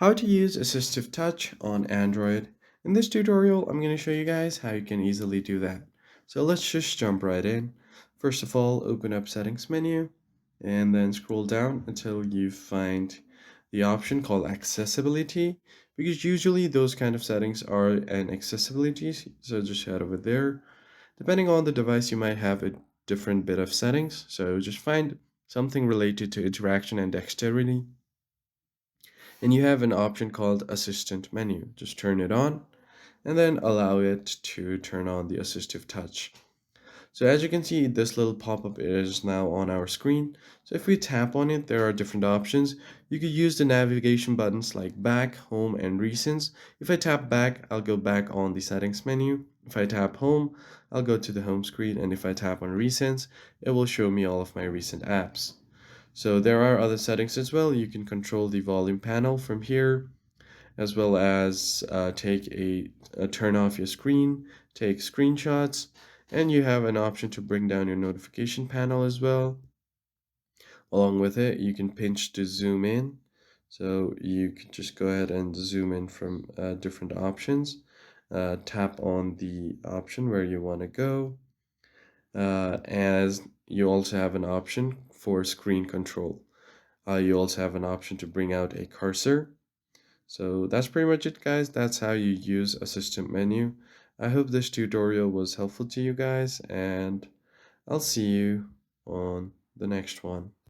How to use Assistive Touch on Android. In this tutorial, I'm going to show you guys how you can easily do that. So let's just jump right in. First of all, open up Settings menu and then scroll down until you find the option called Accessibility, because usually those kind of settings are an accessibility, so just head over there. Depending on the device, you might have a different bit of settings, so just find something related to interaction and dexterity, and you have an option called Assistant menu. Just turn it on and then allow it to turn on the Assistive Touch. So as you can see, this little pop-up is now on our screen. So if we tap on it, there are different options. You could use the navigation buttons like back, home, and recents. If I tap back, I'll go back on the settings menu. If I tap home, I'll go to the home screen. And if I tap on recents, it will show me all of my recent apps. So there are other settings as well. You can control the volume panel from here, as well as turn off your screen, take screenshots, and you have an option to bring down your notification panel as well. Along with it, you can pinch to zoom in. So you can just go ahead and zoom in from different options. Tap on the option where you want to go. As you also have an option for screen control. You also have an option to bring out a cursor. So that's pretty much it, guys. That's how you use Assistant menu. I hope this tutorial was helpful to you guys, and I'll see you on the next one.